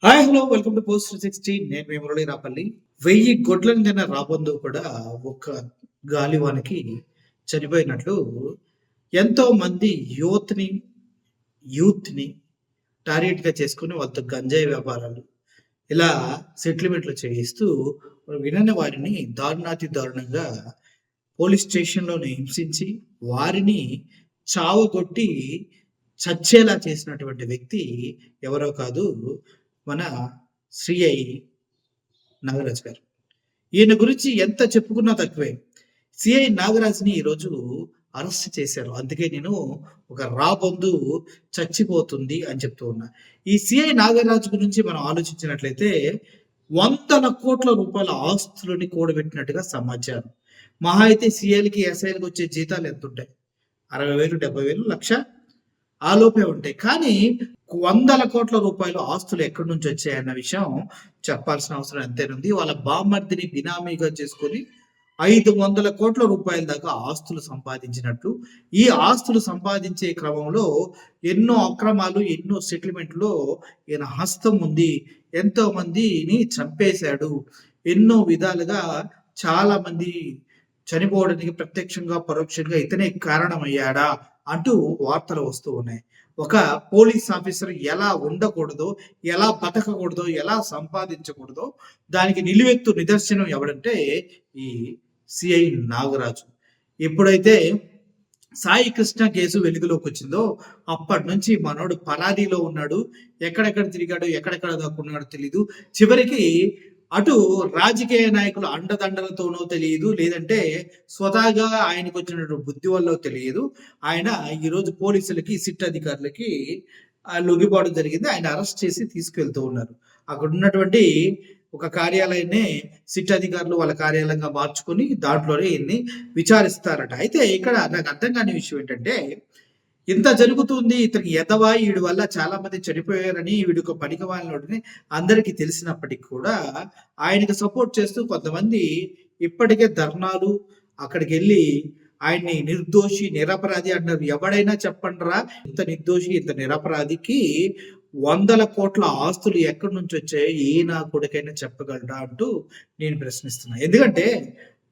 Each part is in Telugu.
Hi hello welcome to post 360. నేను మీ మురళి రాపల్లి. 1000 గొడ్లను తిన్న రాబందు కూడా ఒక గాలివానకి చనిపోయినట్లు ఎంతో మంది యూత్‌ని టార్గెట్‌గా చేసుకొని వాళ్ళతో గంజాయి వ్యాపారాలు ఇలా సెటిల్మెంట్లు చేయిస్తూ వినని వారిని దారుణాతి దారుణంగా పోలీస్ స్టేషన్‌లోనే హింసించి వారిని చావగొట్టి చచ్చేలా చేసినటువంటి వ్యక్తి ఎవరో కాదు మన సిఐ నాగరాజ్ గారు. ఈయన గురించి ఎంత చెప్పుకున్నా తక్కువే. సిఐ నాగరాజ్‌ని ఈరోజు అరెస్ట్ చేశారు. అందుకే నేను ఒక రాబందు చచ్చిపోతుంది అని చెప్తూ ఉన్నా. ఈ సిఐ నాగరాజు గురించి మనం ఆలోచించినట్లయితే వందల కోట్ల రూపాయల ఆస్తులని కూడబెట్టినట్టుగా సమాచారం. మహా అయితే సీఐలకి, ఎస్ఐలకి వచ్చే జీతాలు ఎంతుంటాయి? 60,000, 70,000, 1,00,000 ఆ లోపే ఉంటాయి. కానీ వందల కోట్ల రూపాయల ఆస్తులు ఎక్కడి నుంచి వచ్చాయన్న విషయం చెప్పాల్సిన అవసరం ఎంతైనా వాళ్ళ బామ్మర్దిని బినామీగా చేసుకొని 500 కోట్ల రూపాయల దాకా ఆస్తులు సంపాదించినట్టు, ఈ ఆస్తులు సంపాదించే క్రమంలో ఎన్నో అక్రమాలు, ఎన్నో సెటిల్మెంట్లో ఈయన హస్తం ఉంది. ఎంతో మందిని చంపేశాడు. ఎన్నో విధాలుగా చాలా మంది చనిపోవడానికి ప్రత్యక్షంగా, పరోక్షంగా ఇతనే కారణమయ్యాడా అంటూ వార్తలు వస్తూ ఉన్నాయి. ఒక పోలీస్ ఆఫీసర్ ఎలా ఉండకూడదో, ఎలా బతకకూడదో, ఎలా సంపాదించకూడదో దానికి నిలువెత్తు నిదర్శనం ఎవడంటే ఈ సిఐ నాగరాజు. ఎప్పుడైతే సాయి కృష్ణ కేసు వెలుగులోకి వచ్చిందో అప్పటి నుంచి మనోడు పరారీలో ఉన్నాడు. ఎక్కడెక్కడ తిరిగాడో, ఎక్కడెక్కడ దాక్కున్నాడో తెలీదు. చివరికి అటు రాజకీయ నాయకుల అండదండలతోనో తెలియదు, లేదంటే స్వతహాగా ఆయనకు వచ్చినటువంటి బుద్ధి వల్ల తెలియదు. ఆయన ఈరోజు పోలీసులకి, సిట్ అధికారులకి లొంగిపోవడం జరిగింది. ఆయన అరెస్ట్ చేసి తీసుకెళ్తూ ఉన్నారు. అక్కడ ఉన్నటువంటి ఒక కార్యాలయాన్ని సిట్ అధికారులు వాళ్ళ కార్యాలయంగా మార్చుకొని దాంట్లోనే ఈయన్ని విచారిస్తారట. అయితే ఇక్కడ నాకు అర్థం కాని విషయం ఏంటంటే, ఇంత జరుగుతుంది, ఇతనికి ఎదవా, వీడి వల్ల చాలా మంది చనిపోయారని, వీడి ఒక పనికిమాలినోడని అందరికీ తెలిసినప్పటికీ కూడా ఆయనకి సపోర్ట్ చేస్తూ కొంతమంది ఇప్పటికే ధర్నాలు అక్కడికి వెళ్ళి ఆయన్ని నిర్దోషి, నిరపరాధి అంటారు. ఎవడైనా చెప్పండిరా, ఇంత నిర్దోషి, ఇంత నిరపరాధికి వందల కోట్ల ఆస్తులు ఎక్కడి నుంచి వచ్చాయో ఏ నా కొడుకైనా చెప్పగలరా అంటూ నేను ప్రశ్నిస్తున్నా. ఎందుకంటే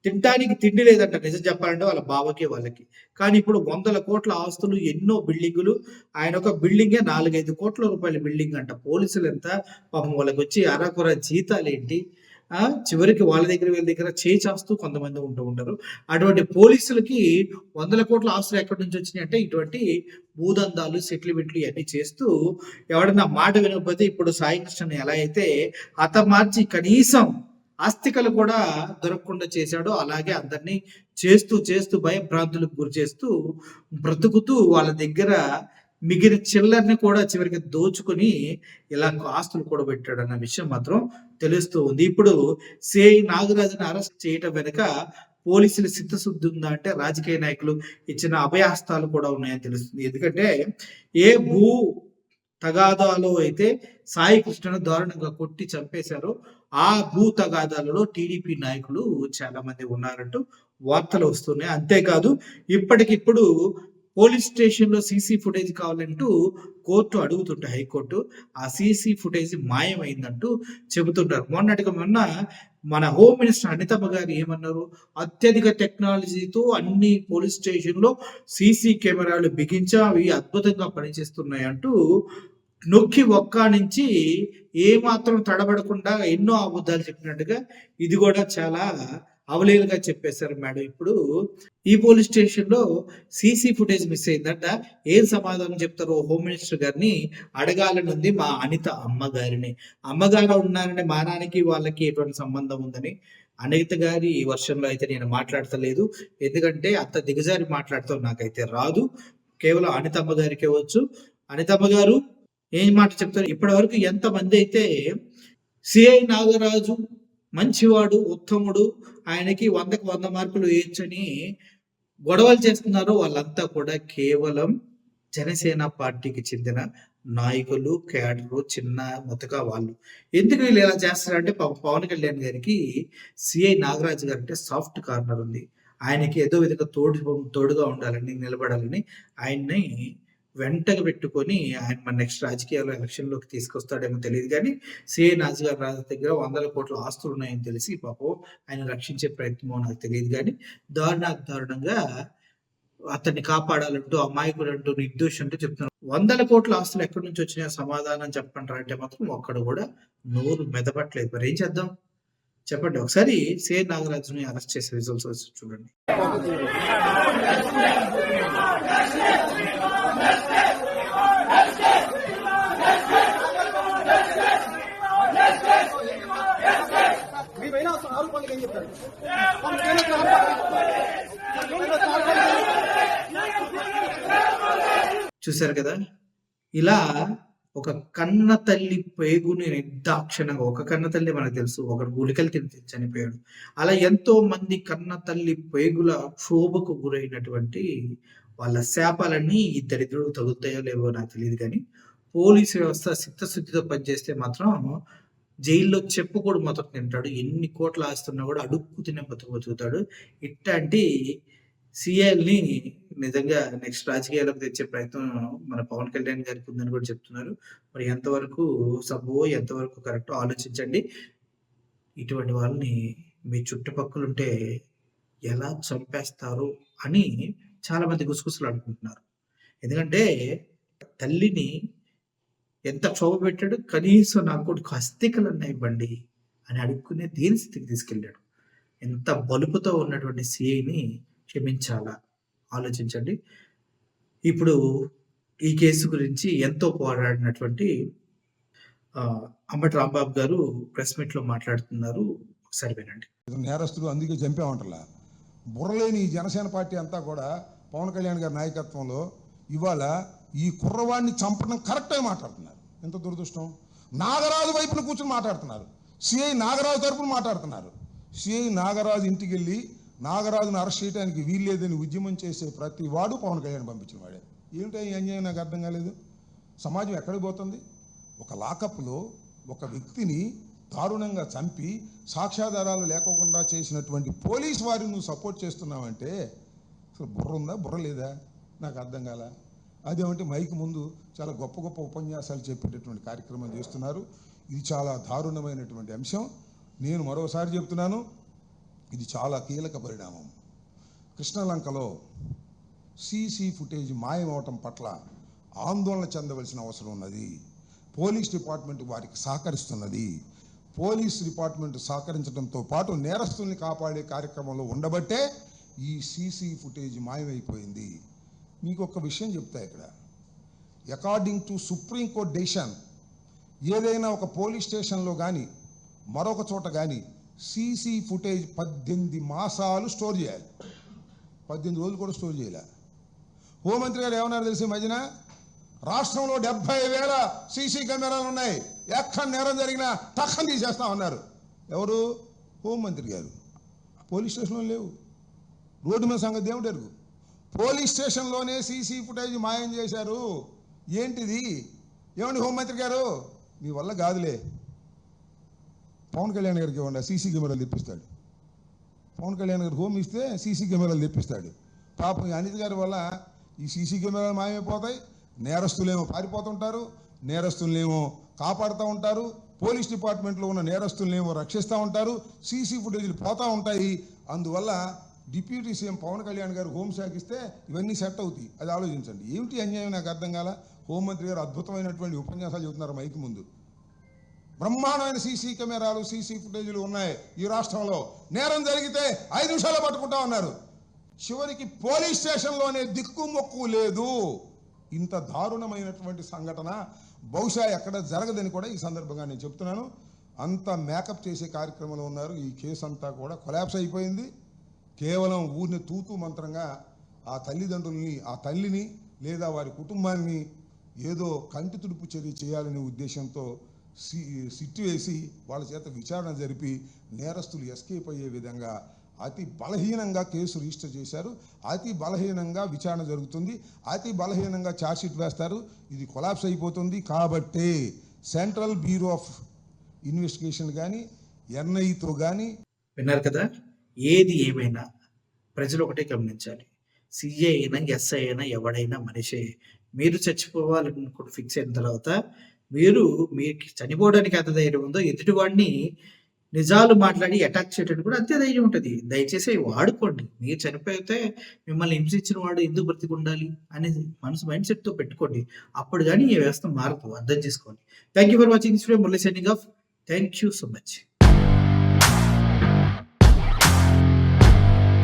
తినటానికి తిండి లేదంట, నిజం చెప్పాలంటే వాళ్ళ బావకి వాళ్ళకి. కానీ ఇప్పుడు వందల కోట్ల ఆస్తులు, ఎన్నో బిల్డింగులు. ఆయన ఒక బిల్డింగే 4-5 కోట్ల రూపాయల బిల్డింగ్ అంట. పోలీసులు ఎంత పాపం వాళ్ళకి వచ్చి అరకొర జీతాలు ఏంటి, చివరికి వాళ్ళ దగ్గర వీళ్ళ దగ్గర చేస్తూ కొంతమంది ఉంటూ ఉంటారు. అటువంటి పోలీసులకి వందల కోట్ల ఆస్తులు ఎక్కడి నుంచి వచ్చినాయి అంటే ఇటువంటి భూదందాలు, సెటిల్మెంట్లు ఇవన్నీ చేస్తూ ఎవడన్నా మాట వినకపోతే ఇప్పుడు సాయి కృష్ణ ఎలా అయితే హతమార్చి కనీసం ఆస్తికలు కూడా దొరకకుండా చేశాడో అలాగే అందరినీ చేస్తూ చేస్తూ భయభ్రాంతులకు గురి చేస్తూ బ్రతుకుతూ వాళ్ళ దగ్గర మిగిలిన చిల్లర్ని కూడా చివరికి దోచుకొని ఇలా ఆస్తులు కూడా పెట్టాడు అన్న విషయం మాత్రం తెలుస్తూ ఉంది. ఇప్పుడు సిఐ నాగరాజుని అరెస్ట్ చేయటం వెనుక పోలీసులు సిద్ధశుద్ధి ఉందా అంటే రాజకీయ నాయకులు ఇచ్చిన అభయహస్తాలు కూడా ఉన్నాయని తెలుస్తుంది. ఎందుకంటే ఏ భూ తగాదాలో అయితే సాయి కృష్ణను దారుణంగా కొట్టి చంపేశారో ఆ భూ తగాదాలలో టీడీపీ నాయకులు చాలా మంది ఉన్నారంటూ వార్తలు వస్తున్నాయి. అంతేకాదు ఇప్పటికిప్పుడు పోలీస్ స్టేషన్ లో సీసీ ఫుటేజ్ కావాలంటూ కోర్టు అడుగుతుంటే హైకోర్టు ఆ సీసీ ఫుటేజ్ మాయమైందంటూ చెబుతుంటారు. మొన్నటిగా మొన్న మన హోమ్ మినిస్టర్ అనితమ్మ గారు ఏమన్నారు, అత్యధిక టెక్నాలజీతో అన్ని పోలీస్ స్టేషన్ లో సీసీ కెమెరాలు బిగించి అవి అద్భుతంగా పనిచేస్తున్నాయి అంటూ నొక్కి నుంచి ఏమాత్రం తడబడకుండా ఎన్నో అబద్ధాలు చెప్పినట్టుగా ఇది కూడా చాలా అవలీలుగా చెప్పేశారు మేడం. ఇప్పుడు ఈ పోలీస్ స్టేషన్ లో సీసీ ఫుటేజ్ మిస్ అయిందంట. ఏం సమాధానం చెప్తారో హోమ్ మినిస్టర్ గారిని అడగాలని ఉంది మా అనిత అమ్మగారిని. అమ్మగారు ఉన్నారని మానానికి వాళ్ళకి ఎటువంటి సంబంధం ఉందని అనిత గారి ఈ వర్షంలో అయితే నేను మాట్లాడతలేదు. ఎందుకంటే అంత దిగజారి మాట్లాడతాం నాకైతే రాదు. కేవలం అనితమ్మ గారికే వచ్చు. అనితమ్మ గారు ఏం మాట చెప్తారు? ఇప్పటి వరకు ఎంతమంది అయితే సిఐ నాగరాజు మంచివాడు, ఉత్తముడు, ఆయనకి 100కి 100 మార్కులు వేయొచ్చని గొడవలు చేస్తున్నారో వాళ్ళంతా కూడా కేవలం జనసేన పార్టీకి చెందిన నాయకులు, క్యాడరు, చిన్న ముతక వాళ్ళు. ఎందుకు వీళ్ళు ఇలా చేస్తారంటే పవన్ కళ్యాణ్ గారికి సిఐ నాగరాజు గారు అంటే సాఫ్ట్ కార్నర్ ఉంది. ఆయనకి ఏదో విధంగా తోడుగా ఉండాలని, నిలబడాలని ఆయన్ని వెంటగా పెట్టుకొని ఆయన మన నెక్స్ట్ రాజకీయాల్లో ఎలక్షన్‌లోకి తీసుకొస్తాడేమో తెలీదు గానీ, సీఐ నాజర్ రాజు దగ్గర వందల కోట్ల ఆస్తులున్నాయని తెలిసి పాపం ఆయన రక్షించే ప్రయత్నమో నాకు తెలీదు గానీ, దారుణంగా అతన్ని కాపాడాలంటూ, అమాయకుడంటూ, నిర్దోషి అంటూ చెప్తున్నారు. వందల కోట్ల ఆస్తులు ఎక్కడి నుంచి వచ్చినాయో సమాధానం చెప్పండ్రా అంటే మాత్రం ఒక్కడు కూడా నోరు మెదపట్లేదు. మరేం చేద్దాం? చెప్పండి. ఒకసారి సీఐ నాగరాజుని అరెస్ట్ చేసే రిజల్ట్స్ వచ్చి చూడండి. చూశారు కదా, ఇలా ఒక కన్న తల్లి పేగుని నిర్దాక్షిణంగా, ఒక కన్న తల్లి మనకు తెలుసు, ఒకడు గుళికలు తిని చనిపోయాడు. అలా ఎంతో మంది కన్న తల్లి పేగుల క్షోభకు గురైనటువంటి వాళ్ళ శాపాలన్నీ ఈ దరిద్రుడు తగులుతాయో లేవో నాకు తెలియదు కానీ, పోలీసు వ్యవస్థ చిత్తశుద్ధితో పనిచేస్తే మాత్రం జైల్లో చెప్పు కూడా మొదట తింటాడు. ఎన్ని కోట్ల ఆస్తున్నా కూడా అడుక్కు తినే బతుకుతాడు. ఇట్లాంటి సీఐల్ని నిజంగా నెక్స్ట్ రాజకీయాలకు తెచ్చే ప్రయత్నం మన పవన్ కళ్యాణ్ గారికి ఉందని కూడా చెప్తున్నారు. మరి ఎంతవరకు సబబో, ఎంతవరకు కరెక్టో ఆలోచించండి. ఇటువంటి వాళ్ళని మీ చుట్టుపక్కలుంటే ఎలా చంపేస్తారు అని చాలా మంది గుసగుసలు అనుకుంటున్నారు. ఎందుకంటే తల్లిని ఎంత క్షోభ పెట్టాడు, కనీసం నా కొడుకు అస్థికలన్నా ఇవ్వండి అని అడుక్కునే దీని స్థితికి తీసుకెళ్ళాడు. ఎంత బలుపుతో ఉన్నటువంటి సీఐని క్షమించాలా ఆలోచించండి. ఇప్పుడు ఈ కేసు గురించి ఎంతో పోరాడినటువంటి అంబటి రాంబాబు గారు ప్రెస్ మీట్ లో మాట్లాడుతున్నారు. ఒకసారి వినండి. నేరస్తులు అందుకే చంపామంటలా. బుర్రలేని ఈ జనసేన పార్టీ అంతా కూడా పవన్ కళ్యాణ్ గారి నాయకత్వంలో ఇవాళ ఈ కుర్రవాడిని చంపడం కరెక్ట్గా మాట్లాడుతున్నారు. ఎంత దురదృష్టం. నాగరాజు వైపున కూర్చొని మాట్లాడుతున్నారు. సిఐ నాగరాజు తరపున మాట్లాడుతున్నారు. సిఐ నాగరాజు ఇంటికి వెళ్ళి నాగరాజును అరెస్ట్ చేయడానికి వీల్లేదని ఉద్యమం చేసే ప్రతి వాడు పవన్ కళ్యాణ్ పంపించిన వాడే. ఏమిటో ఈ అన్యాయం నాకు అర్థం కాలేదు. సమాజం ఎక్కడికి పోతుంది? ఒక లాకప్లో ఒక వ్యక్తిని దారుణంగా చంపి సాక్ష్యాధారాలు లేకోకుండా చేసినటువంటి పోలీస్ వారిని నువ్వు సపోర్ట్ చేస్తున్నావంటే అసలు బుర్ర ఉందా, బుర్ర లేదా? నాకు అర్థం కాల. అదేమంటే మైక్ ముందు చాలా గొప్ప గొప్ప ఉపన్యాసాలు చెప్పేటటువంటి కార్యక్రమం చేస్తున్నారు. ఇది చాలా దారుణమైనటువంటి అంశం. నేను మరోసారి చెప్తున్నాను, ఇది చాలా కీలక పరిణామం. కృష్ణలంకలో సీసీ ఫుటేజ్ మాయమవటం పట్ల ఆందోళన చెందవలసిన అవసరం ఉన్నది. పోలీస్ డిపార్ట్మెంట్ వారికి సహకరిస్తున్నది. పోలీస్ డిపార్ట్మెంట్ సహకరించడంతో పాటు నేరస్తుల్ని కాపాడే కార్యక్రమంలో ఉండబట్టే ఈ సీసీ ఫుటేజ్ మాయమైపోయింది. మీకు ఒక విషయం చెప్తా ఇక్కడ. అకార్డింగ్ టు సుప్రీంకోర్టు డెసిషన్, ఏదైనా ఒక పోలీస్ స్టేషన్లో కానీ మరొక చోట కానీ సీసీ ఫుటేజ్ 18 మాసాలు స్టోర్ చేయాలి. 18 రోజులు కూడా స్టోర్ చేయాలి. హోంమంత్రి గారు ఏమన్నారు తెలిసి మధ్యన, రాష్ట్రంలో 70,000 సీసీ కెమెరాలు ఉన్నాయి, ఎక్కడ నేరం జరిగినా టక్కని తీసేస్తామన్నారు. ఎవరు? హోంమంత్రి గారు. పోలీస్ స్టేషన్లో లేవు. రోడ్డు మీద సంగతి ఏమిటి ఎరుగు? పోలీస్ స్టేషన్లోనే సీసీ ఫుటేజ్ మాయం చేశారు. ఏంటిది? ఏమండి హోంమంత్రి గారు, మీ వల్ల కాదులే. పవన్ కళ్యాణ్ గారికి ఇవ్వండి, సీసీ కెమెరాలు తెప్పిస్తాడు. పవన్ కళ్యాణ్ గారికి హోమ్ ఇస్తే సీసీ కెమెరాలు తెప్పిస్తాడు. పాపం అనిత్ గారి వల్ల ఈ సీసీ కెమెరాలు మాయమైపోతాయి. నేరస్తులేమో పారిపోతుంటారు, నేరస్తులనేమో కాపాడుతూ ఉంటారు, పోలీస్ డిపార్ట్మెంట్లో ఉన్న నేరస్తులనేమో రక్షిస్తూ ఉంటారు, సీసీ ఫుటేజీలు పోతూ ఉంటాయి. అందువల్ల డిప్యూటీ సీఎం పవన్ కళ్యాణ్ గారు హోంశాఖ ఇస్తే ఇవన్నీ సెట్ అవుతాయి. అది ఆలోచించండి. ఏమిటి అన్యాయం నాకు అర్థం కాల. హోంమంత్రి గారు అద్భుతమైనటువంటి ఉపన్యాసాలు చెబుతున్నారు మైక్ ముందు. బ్రహ్మాండమైన సీసీ కెమెరాలు, సీసీ ఫుటేజీలు ఉన్నాయి ఈ రాష్ట్రంలో. నేరం జరిగితే 5 నిమిషాల్లో పట్టుకుంటా ఉన్నారు. చివరికి పోలీస్ స్టేషన్లోనే దిక్కుమొక్కు లేదు. ఇంత దారుణమైనటువంటి సంఘటన బహుశా ఎక్కడ జరగదని కూడా ఈ సందర్భంగా నేను చెప్తున్నాను. అంత మేకప్ చేసే కార్యక్రమంలో ఉన్నారు. ఈ కేసు అంతా కూడా కొలాప్స్ అయిపోయింది. కేవలం ఊరిని తూతూ మంత్రంగా ఆ తల్లిదండ్రుల్ని, ఆ తల్లిని లేదా వారి కుటుంబాన్ని ఏదో కంటి తుడుపు చర్య చేయాలనే ఉద్దేశంతో సిట్టు వేసి వాళ్ళ చేత విచారణ జరిపి నేరస్తులు ఎస్కేప్ అయ్యే విధంగా అతి బలహీనంగా కేసు రిజిస్టర్ చేశారు. అతి బలహీనంగా విచారణ జరుగుతుంది. అతి బలహీనంగా ఛార్జ్షీట్ వేస్తారు. ఇది కొలాప్స్ అయిపోతుంది. కాబట్టి సెంట్రల్ బ్యూరో ఆఫ్ ఇన్వెస్టిగేషన్ కానీ ఎన్ఐతో కానీ. విన్నారు కదా, ఏది ఏమైనా ప్రజలు ఒకటే గమనించాలి. సిఐ అయినా, ఎస్ఐ అయినా ఎవడైనా మనిషే. మీరు చచ్చిపోవాలనుకుని ఫిక్స్ అయిన తర్వాత మీకు చనిపోవడానికి ఎంత ధైర్యం ఉందో ఎదుటివాడిని నిజాలు మాట్లాడి అటాక్ చేయడానికి కూడా అంతే ధైర్యం ఉంటుంది. దయచేసి అవి వాడుకోండి. మీరు చనిపోతే మిమ్మల్ని హింసించిన వాడు ఎందుకు బ్రతికుండాలి అనేది మైండ్ సెట్‌తో పెట్టుకోండి. అప్పుడు గాని ఈ వ్యవస్థ మారదు. అర్థం చేసుకోండి. Thank you for watching this video. Murali signing off. Thank you so much.